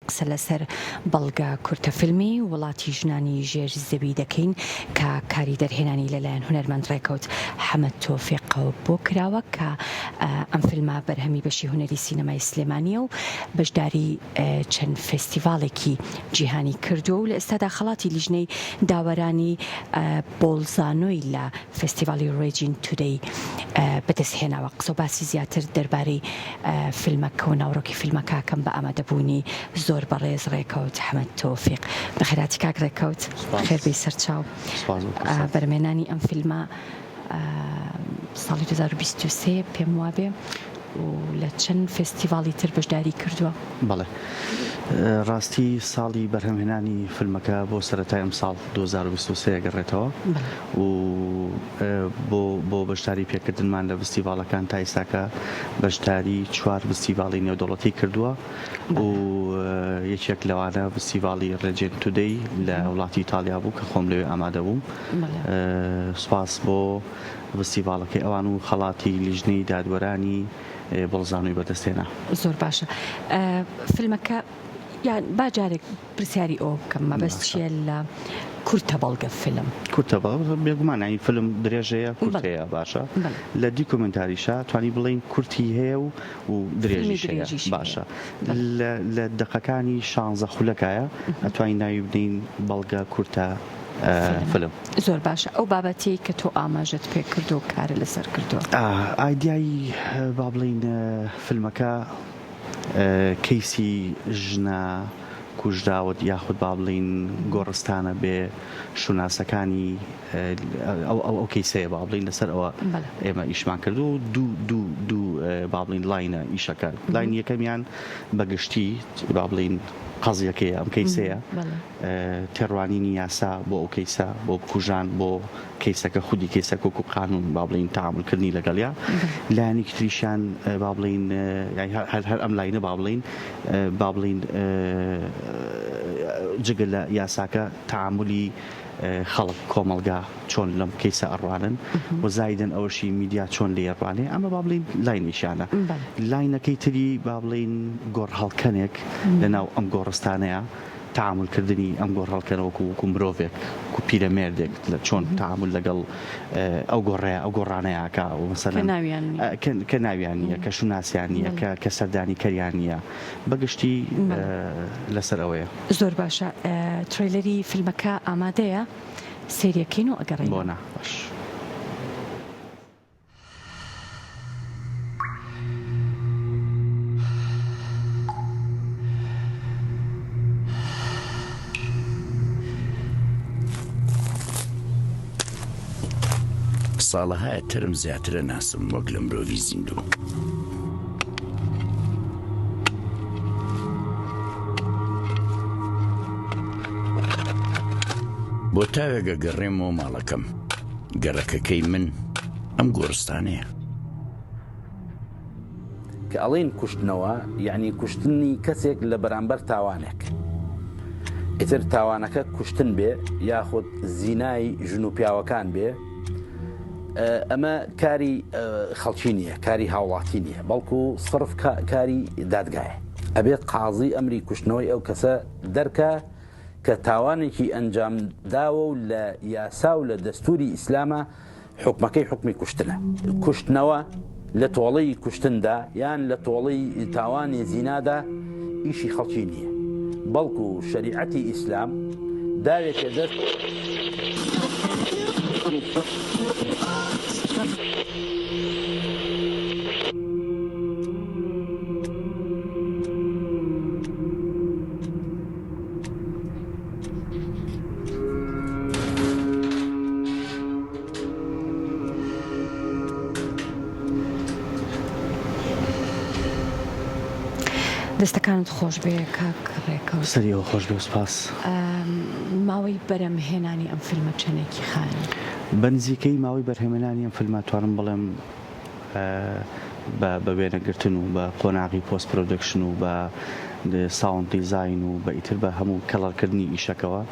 قسە لەسەر بەڵگە کورتەفیلمی وڵاتی ژنانی ژێر زەوی دەکەین کە کاری دەرهێنانی لەلایەن هونەرمەند ڕێکەوت حەمەد تۆفیقەوە بۆ کراوە کە ئەم فیلمە بەرهەمی بەشی هونەری سینەمای سلێمانیە و بەشداری چەند فستیڤالێکی جیهانی کردو و لە ئێستادا خەڵاتی لیژنەی داوەرانی بۆڵزانۆی لە فستیڤالی ڕێجین تودەی بەدەستهێناوە. قسە و باسی زیاتر دەربارەی فیلمەکە و ناوڕۆکی فیلمەکە کەم بە ئامادەبوونی زۆر بەڕێز ڕێکەوت حەمەد تۆفیق. بەخێراتی کاک ڕێکەوت، خێربەی سەرچاو. بەرهەمهێنانی ئەم فیلمە ساڵی 2023 پێم وابێ و لە چەند فستیڤاڵی تر بەشداری کردووە. بەڵێ ڕاستی ساڵی بەرهەمهێنانی فیلمەکە بۆ سەرەتای ئەم ساڵ 2023 گەڕێتەوە و بۆ بەشداری پێکردنمان لە فستیڤاڵەکان تا ئێستاکە بەشداری 4 فستیڤاڵی نێودەوڵەتی کردووە و یەکێک لەوانە فستیڤاڵی ڕێجین تودەی لە وڵاتی ئیتالیا بوو کە خۆم لەوێ ئامادە بووم. سوپاس بۆ فستیڤاڵەکەی ئەوان و خەڵاتی لیژنەی دادوەرانی بەڵزانۆی بەدەستێنا. زۆر باشە. فیلمەکە یان باجارێک پرسیاری ئەو بکەم مەبەست چیە لە کورتە بەڵگە فیلم؟ کورتە بەڵگە بێگومان ئەی فیلم درێژەیە کورتەیە باشە لە دیکۆمنتاریشە توانی بڵین کورتی هەیە و درێژیشەیە باشە لە دقەکانی 16 خولەکایە ئەتوانین ناوی بدەین بەڵگە کورتە فیلم. زۆر باشە. ئەو بابەتی کە تۆ ئاماژەت پێ کردو و کارە لەسەر کردووە ئایدیایی با بڵین فیلمەکە کەیسی ژنە کوژراوت یاخود با بڵین گۆڕستانە بێ شوناسەکانی ئەو کەیسەیە با بڵین لەسەر ئەوە ئێمە ئیشمان کردو و دوو با بڵین لاینە ئیشەکە. لاین یەکەمیان بەگشتی با بڵین قەزیەکەیە ئەم کەیسەیە تێڕوانینی یاسا بۆ ئەو کەیسە بۆ بکوژان بۆ کەیسەکە خودی کەیسە کۆکو قانون با بڵین تەعاملکردنی لەگەڵیا. لایەنێکی تریشیان با بڵین هەر ئەم لاینە با بڵین جگە لە یاساکە تەعاملی خەڵک کۆمەڵگا چۆن لەم کەیسە ئەڕوانن و زایدن ئەوەشی میدیا چۆن لێ ئەڕوانێ ئەمە با بڵین لاینیشانە. لاینەکەی تری با بڵین گۆڕ هەڵکەنێک لەناو ئەم گۆڕستانەیە تەعاملکردنی ئەم گۆڕ هەڵکەنەوەکو مرۆڤێک و پیرەمێردێک لە چۆن تەعامل لەگەڵ ئەو گۆڕەیە ئەو گۆڕانەیەکە و مەسەلەن کە ناویان نییە کە شوناسیان نییە کە سەردانی کەریان نییە بەگشتی لەسەر ئەوەیە. زۆر باشە. ترێلەری فیلمەکە ئامادەیە سێریەکەین و ئەگەڕێین بۆ باش. ساڵەهایە ترم زیاترە ناسم وەک لە مرۆڤی زیندوو. بۆ تاوێگە گەڕێمەوە ماڵەکەم گەڕەکەکەی من ئەم گۆڕستانەیە. کە ئەڵێن کوشتنەوە یعنی کوشتنی کەسێک لە بەرامبەر تاوانێک ئیتر تاوانەکە کوشتن بێ یاخود زینای ژن و پیاوەکان بێ ئەمە کاری خەڵکی نییە کاری هاوڵاتی نییە بەڵکو سرف کاری دادگایە. ئەبێت قازی ئەمری کوشتنەوەی ئەو کەسە دەرکە کە تاوانێکی ئەنجام داوە و لە یاسا و لە دەستوری ئیسلامە حکمەکەی حکمی کوشتنە. کوشتنەوە لە تۆڵەی کوشتندا یان لە تۆڵەی تاوانی زینادا ئیشی خەڵکی نییە بەڵکو شەریعەتی ئیسلام داوێتێ دەست دەستەکانت خۆش بێ کاک ڕێکەوت. سەریەوە خۆش بێ و سپاس. ماوەی بەرهەمهێنانی ئەم فیلمە چەندێکی خانی؟ بەنزیکەی ماوەی بەرهەمهێنانی ئەم فیلمە توانم بڵێم بە وێنەگرتن و بە قۆناغی پۆست پرۆدەکشن و بە ساوند دیزاین و بە ئیتر بە هەموو کەڵەرکردنی ئیشەکەوە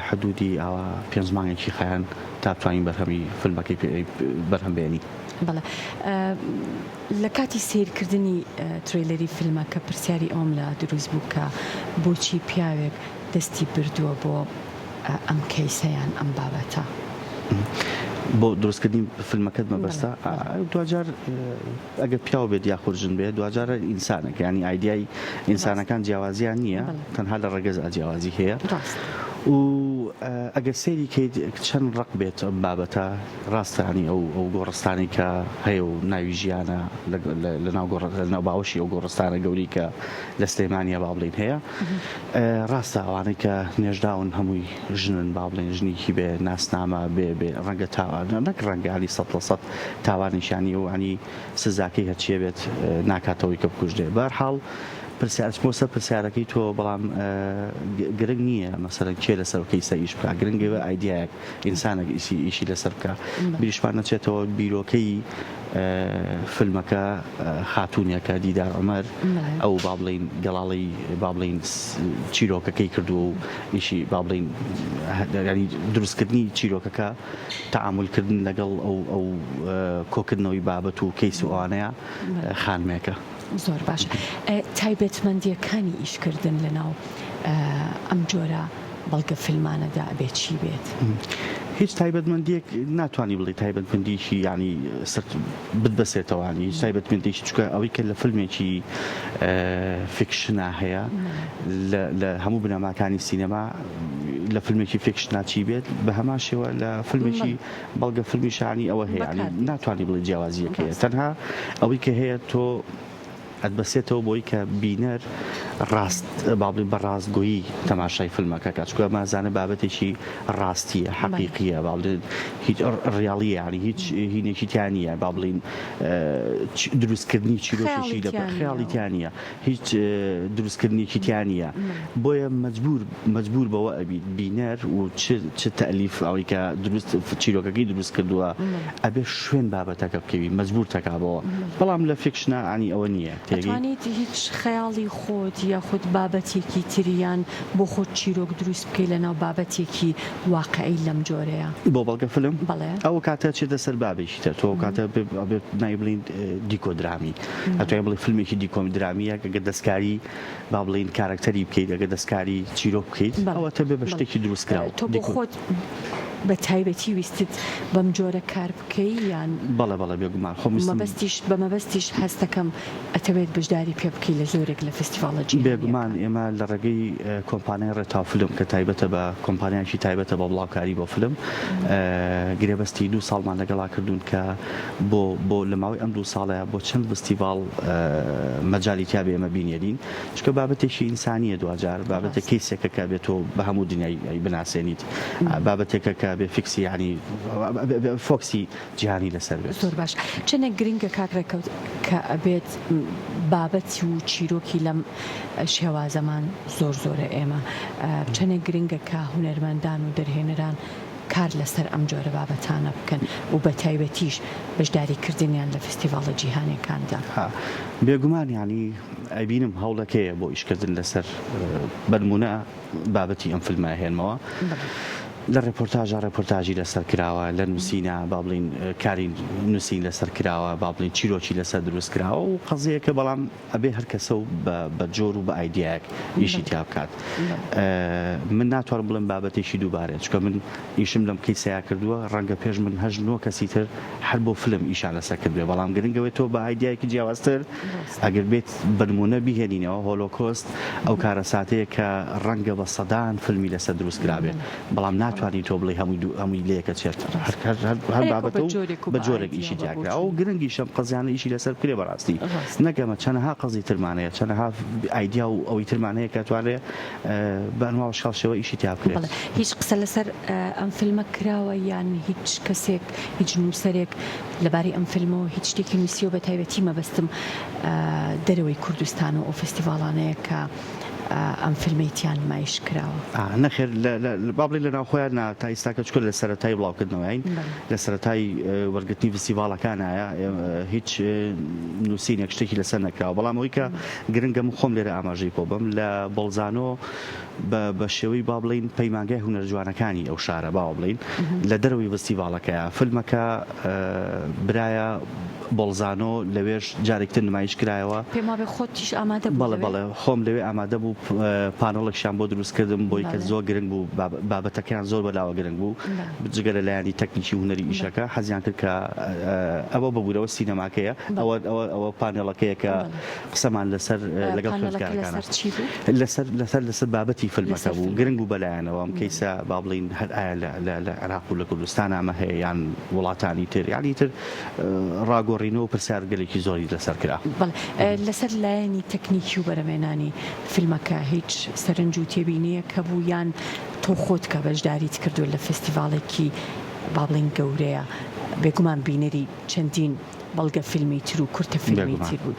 حدودی ئاوا 5 مانگێکی خایان تا بتوانین بەرهەمی فیلمەکەی بەرهەم بێنی. بەڵێ لە کاتی سیرکردنی تریلەری فیلمەکە پرسیاری ئەوم لە دروست بوو کە بۆچی پیاوێک دەستی بردووە بۆ ئەم کەیسەیان ئەم بابەتە. بۆ دروستکردنی فیلمەکەت مەبەستە دوجار ئەگەر پیاو بێت یا خورژن بێت دوجارە ئینسانێک ینی ئایدیای ئینسانەکان جیاوازیان نییە تەنها لە ڕێگەز ئاجیاوازی هەیە و ئەگەر سێری کەیت چەند ڕق بێت ئەم بابەتە ڕاستانی ئەو گۆڕستانی کە هەیە و ناوی ژیانە لە باوەشی ئەو گۆڕستانە گەوری کە لە سلێمانیا با بڵین هەیە ڕاستە ئەوانەی کە نێژداون هەمووی ژنن با بڵین ژنێکی بێ ناسنامە بێ ڕەنگە تاوان نەک ڕەنگەی 100% تاوانیشانی و ئەنی سزاکەی هەرچیە بێت ناکاتەوەی کە بکوژدێ بەرحاڵ پرسیارمۆسە پرسیارەکەی تۆ بەڵام گرنگ نییە مەسەرەن کێ لەسەر کەیسە ئیش بکە گرنگەوە ئایدیایەک ئینسانێک ئیشی لەسەر بکە بیریشمان نەچێتەوە بیرۆکەی فیلمەکە خاتونیەکە دیدار عومەر ئەو با بڵین گەڵاڵی با بڵین چیرۆکەکەی کردو و ئیشی با بڵین ینی دروستکردنی چیرۆکەکە تەعاملکردن لەگەڵ ئەو کۆکردنەوەی بابەت و کەیس و ئەوانەیە خانمێکە. زۆر باش تایبەتمەندیەکانی ئیشکردن لەناو ئەم جۆرە بەڵگە فیلمانەدا ئەبێت چی بێت؟ هیچ تایبەتمەندیەک ناتوانانی بڵێ تایبەتمەندیشی ینی بتبەسێتەوەانی هیچ تایبەتمەندیشی چکە ئەوەی کە لە فیلمێکی فیکشنا هەیە لە هەموو بنەماکانی سینەما لە فیلمێکی فیکشنا چی بێت بە هەمان شێوە لە فیلمێکی بەڵگە فیلمی شانی ئەوە هەیە ناتوانانی بڵێ جیاوازیەک هەیە تەنها ئەوەی کە هەیە تۆ ئەدبەسێتەوە بۆی کە بینەر ڕاست باڵین بە ڕاستگۆیی تەماشای فیلمەکە کاتچکە مازانە بابەتێکی ڕاستیە حەقیقیە باڵێن هیچ ڕیاڵیە ینی هیچ هینێکی تیانە با بڵین دروستکردنی چیرۆکێکی لە خەیاڵیتیانە هیچ دروستکردنیکی تیانە بۆیە مەجبور بەوە ئەبیت بینەر و چ تەلیف ئەوەی کە دروست چیرۆکەکەی دروست کردووە ئەبێ شوێن بابەتەکە بکەوی مەجبور تەکابەوە بەڵام لە فیکشنا ئانی ئەوە نییە توانیت هیچ خەیاڵی خۆت یاخود بابەتێکی تریان بۆ خۆت چیرۆک دروست بکەی لەناو بابەتێکی واقعی لەم جۆرەیە بۆ بەڵگە فیلم بەڵێ ئەو کاتە چێتە سەر بابێکی تر تۆ کاتە نای بڵین دیکۆدرامی ئەتوانین بڵێ فیلمێکی دیکۆدرامیە کە دەستکاری با بڵین کارکتەری بکەیت ئەگە دەستکاری چیرۆک بکەیت ئەوەتە بێ بە شتێکی دروستکراوە تۆ بۆ خۆت بە تایبەتی ویستت بەم جۆرە کار بکەی یان بەڵێ بێگومان بە مەبەستیش هەستەکەم ئەتەوێت بەشداری پێ بکەی لە زۆرێک لە فستیڤالە جیهانی بێگومان ئێمە لە ڕێگەی کۆمپانیای ڕێتا فیلم کە تایبەتە بە کۆمپانیایکی تایبەتە بە بڵاوکاری بۆ فیلم گرێبەستی 2 ساڵمان لەگەڵا کردوون کە بۆ لە ماوەی ئەم 2 ساڵەیە بۆ چەند فستیڤال مەجالی تیا بێ ئێمە بینێرین چکە بابەتێکی ئینسانیە دوجار بابەتە کەیسێکە کە بێتەوە بە هەموو دنیای بناسێنیت بابەتێکە کە بێ فیکسی ینی فۆکسی جیهانی لەسەر بێت. زۆر باش چەنە گرنگە کاکڕێکەوت کە ئەبێت بابەتی و چیرۆکی لەم شێوازەمان زۆرە ئێمە چەنە گرنگە کە هونەرمەندان و دەرهێنەران کار لەسەر ئەم جۆرە بابەتانە بکەن و بە تایبەتیش بەشداریکردنیان لە فستیڤالە جیهانیەکاندا بێگومان ینی ئەبینم هەوڵەکەیە بۆ ئیشکردن لەسەر بەرمونە بابەتی ئەم فیلمە هێنمەوە لە ڕێپۆرتاژی لەسەر کراوە لە نووسینە با بڵین کاری نووسین لەسەر کراوە با بڵین چیرۆکی لەسەر دروست کراوە و قەزەیەکە بەڵام ئەبێ هەر کەسە و بە جۆر و بە ئایدیایەک ئیشی تیا بکات من ناتوانم بڵم بابەتێکی دووبارێت چکە من ئیشم لەم کەیسەیە کردووە ڕەنگە پێش من 9 کەسی تر هەر بۆ فیلم ئیشان لەسەر کردوێ بەڵام گرنگەوەی تۆ بە ئایدیایەکی جیاوازتر ئەگەر بێت بەنمونە بیهێنینەوە هۆلۆکۆست ئەو کارە ساتەیە کە ڕەنگە بە سەدان فیلمی لەسەر دروست کرابێت بەڵام ناتوانانی تۆ بڵێ هەمووی لەیەکە چێت هەر بابەتە و بە جۆرێک ئیشی جاکرا ئەو گرنگی شەم قەزیانە ئیشی لەسەر بکرێ بەڕاستی نەگەمە چەندەها قەزی ترمانەیە چەندەها ئایدیا و ئەوەی ترمانەیە کە توانێت بەنواوە شەڵشەوە ئیشی تیا بکرێت. هیچ قسە لەسەر ئەم فیلمە کراوە یان هیچ کەسێک هیچ نووسەرێک لەبارەی ئەم فیلمەوە هیچ شتێکی نووسیەوە بە تایبەتی مەبەستم دەرەوەی کوردستان و ئەو فستیڤالانەیە کە ئەم فیلمێتیان نمایش کراوە. نەخێر بابڵی لە ناوخۆیان تا ئێستاکە چکە لە سەرەتای بڵاوکردنەوەین لە سەرەتای وەرگرتنی فستیڤالەکانایە هیچ نووسینێک شتێکی لەسەر نەکراوە، بەڵام ئەوەی کە گرنگە من خۆم لێرە ئاماژەی بۆ بم لە بۆڵزانۆ بە شێوەی با بڵین پەیمانگای هونەرجوانەکانی ئەو شارە باوە بڵین لە دەرەوەی فستیڤالەکەیە فیلمەکە برایە بۆڵزانۆ لەوێش جارێکتر نمایش کرایەوە. پێم وابێ خۆتیش ئامادە بوو؟ بەڵێ خۆم لەوێ ئامادە بوو، پانۆڵێکشان بۆ دروستکردم بۆی کە زۆر گرنگ بوو، بابەتەکەیان زۆر بەلاوە گرنگ بوو بجگە لە لایانی تەکنیکی هونەری ئیشەکە حەزیان کرد کە ئەوە ببوورەوە سینەماکەیە ئەوە پانێڵەکەیە کە قسەمان لەسەر لەگەڵ خوێندکارەکانە لەسەر بابەتی فیلمەکە بوو، گرنگ بوو بەلایەنەوە ئەم کەیسە با بڵین هەر ئایا لە عێراق و لە کوردستان ئەمە هەیە یان وڵاتانی تر یانی تر ڕاگۆڕینەوە پرسیارگەلێکی زۆری لەسەر کرا. لەسەر لایەنی تەکنیکی و بەرەمێنانی فیلمەکە هیچ سەرنج و تێبینیە کە بوو یان تۆ خۆت کە بەشداریت کردو لە فستیڤالێکی با بڵین گەورەیە بێگومان بینەری چەندین بەڵگە فیلمی تر و کورتە فیلمی تر بوو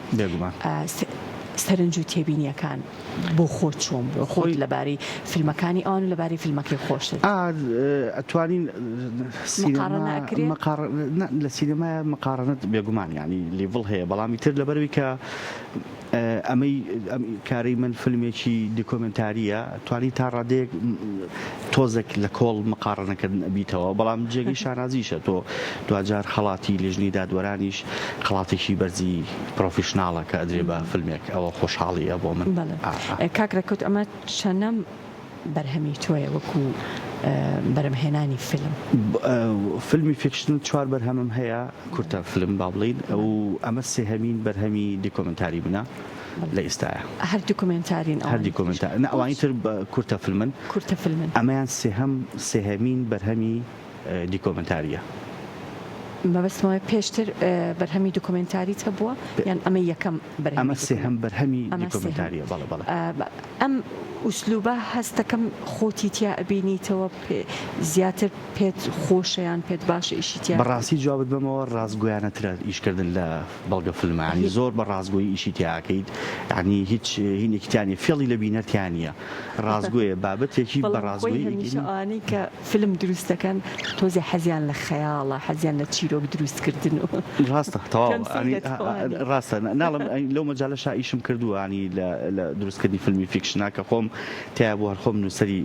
سەرنج و تێبینیەکان بۆ خۆت چۆن بۆ خۆی لەبارەی فیلمەکانی ئەوان و لەبارەی فیلمەکەی خۆشت ئەتوانین لە سینەمایە مقارنەت بێگومان ینی لیڤڵ هەیە، بەڵامی تر لەبەروی کە ئەمەی کاری من فیلمێکی دیکۆمنتاریە توانی تا ڕادەیەک تۆزێک لە کۆڵ مقارنەکردن ئەبیتەوە، بەڵام جێگەی شانازیشە تۆ دوجار خەڵاتی لێژنی دادوەرانیش خەڵاتێکی بەرزی پرۆفیشناڵە کە ئەدرێ بە فیلمێک ئەوە خۆشحاڵیە بۆ من. کاکرەکەوت ئەمە چەندەم بەرهەمی تۆیە وەکو بەرهەمهێنانی فیلم؟ فیلمی فیکشن 4 بەرهەمم هەیە کورتە فیلم با بڵین ئەو ئەمە سێهەمین بەرهەمی دیکۆمنتاری بنە لە ئێستاە هەر دیکۆمنتارین هەر دیکۆمنتار ئەوانی تر کورتە فیلمن ئەمەیان سێهەمین بەرهەمی دیکۆمنتاریە. مەبەستمەوەی پێشتر بەرهەمی دوکۆمنتاریت هەبووە یان ئەمە یەکەم ئەمە سێهەم بەرهەمی دیکۆمنتاریە؟ بەڵێ. ئەم ئوسلوبە هەستەکەم خۆتی تیا ئەبینیتەوە زیاتر پێت خۆشەیان پێت باشە ئیشیتیا؟ بەڕاستی جوابت بمەوە ڕازگۆیانەترە ئیشکردن لە بەڵگە فیلمانی زۆر بە ڕازگۆیی ئیشی تیاکەیت، ینی هیچ هینێکیتیانی فێڵی لە بینەرتیانە ڕازگۆیە بابەتێکی بە ڕازگۆیی کە فیلم دروستەکەن تۆزی حەزیان لە خەیاڵە حەزیان لە چیرۆک دروستکردن و ڕاستە تەواو ڕاستە ناڵم لەو مەجالە شائیشم کردووە ینی لە دروستکردنی فیلمی فیکشنا کە خۆم تیا بوو هەر خۆم نووسری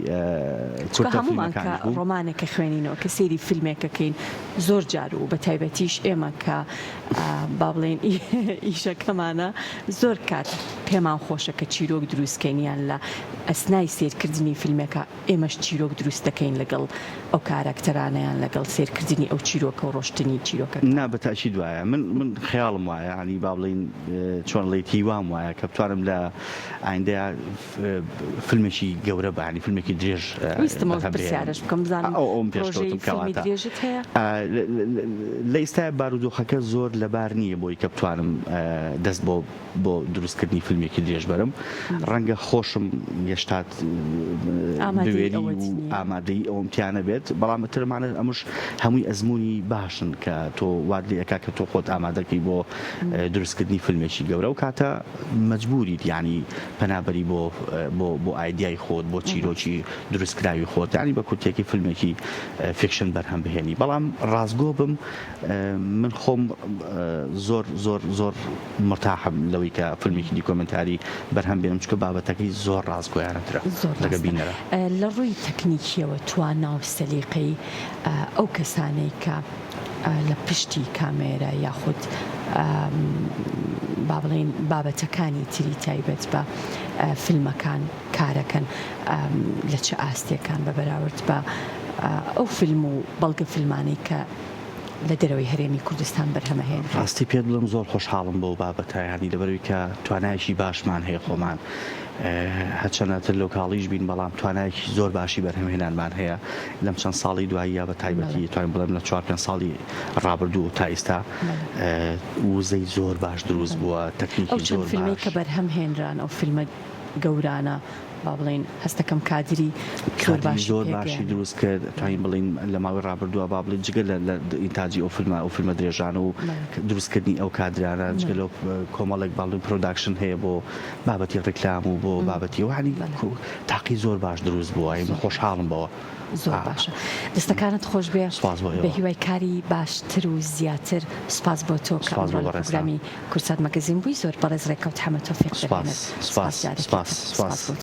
کورتە فیلمەکان بوو ڕۆمانێکە خوێنینەوە کە سەیری فیلمێکەکەین زۆر جار و بە تایبەتیش ئێمە کە با بڵێن ئیشەکەمانە زۆر کات پێمان خۆشە کە چیرۆک دروستکەینیان لە ئەسنای سیرکردنی فیلمێکە ئێمەش چیرۆک دروست دەکەین لەگەڵ ئەو کارەکتەرانەیان لەگەڵ سیرکردنی ئەو چیرۆکە و ڕۆشتنی چیرۆکە. نا بەتاشی دوایە من خەیاڵم وایە ینی با بڵین چۆن لەی تیوام وایە کە بتوانم لە ئایندەیە فیلمێکی گەورە بانی فیلمێکی درێژ پرسیارش بکەم بزانم ئەوم پێشکەوتم کەواتە لە ئێستای بارودۆخەکە زۆر لەبار نییە بۆی کە بتوانم دەست بۆ دروستکردنی فیلمێکی درێژ بەرم. ڕەنگە خۆشم گەشتات بوێری و ئامادەی ئەومتیانە بێت، بەڵام ترمانە ئەمش هەمووی ئەزمموی باشن کە تۆ واد لە ئەکا کە تۆ خۆت ئامادەکەی بۆ دروستکردنی فیلمێکی گەورە و کاتە مەجبوریت ینی پەنابەری بۆ ئایدیای خۆت بۆ چیرۆکی دروستکراوی خۆت ینی بە کورتێکی فیلمێکی فیکشن بەرهەم بهێنی. بەڵام ڕازگۆ بم من خۆم زۆر مرتاحم لەوەی کە فیلمێکی دیکۆمنتاری بەرهەم بێنم چکە بابەتەکەی زۆر ڕازگۆیانەترە لەگە بینەرە. لە ڕووی تەکنیکیەوە توانا و سەلیقەی ئەو کەسانەی کە لە پشتی کامێرە یاخود با بڵێن بابەتەکانی تری تایبەت بە فیلمەکان کارەکەن لە چه ئاستێکان بە بەراورد بە ئەو فیلم و بەڵگە فیلمانەی کە لە دەرەوەی هەرێمی کوردستان بەرهەمەهێن؟ ڕاستی پێت بڵم زۆر خۆشحاڵم بۆ بابەتە ینی لەبەروی کە توانایشی باشمان هەیە خۆمان هەرچەندەتر لۆکاڵیش بین بەڵام توانایکی زۆر باشی بەرهەمهێنانمان هەیە لەم چەند ساڵی دوایی یا بە تایبەتی توانین بڵێم لە 4-5 ساڵی ڕابردوو تا ئێستا وزەی زۆر باش دروست بووە تەکنیکی زۆر باش. فیلمی کە بەرهەمهێنران ئەو فیلمە گەورانە با بڵین هەستەکەم کادری زۆر باشی دروست کرد توانین بڵین لە ماوەی ڕابردووە با بڵین جگە لە ئینتاج مونتاژی ئەو فیلمە درێژان و دروستکردنی ئەو کادرانە جگەلەوە کۆمەڵێک باڵی پرۆداکشن هەیە بۆ بابەتی ڕێکلام و بۆ بابەتی وانی تاقی زۆر باش دروست بووە من خۆشحاڵم بەوە زۆر باشە دەستەکانت خۆش بێ سپاس بۆ ئێوە. بە هیوای کاری باشتر و زیاتر سپاس بۆ تۆ کە سپاس بۆ ئەمڕۆ لە بەڕێستان. پروگرامی کورسات مەگەزین بووی زۆر بەڕێز ڕێکەوت حەمەد تۆفیق سپاس دەبێنێت. سپاس سپاس سپاس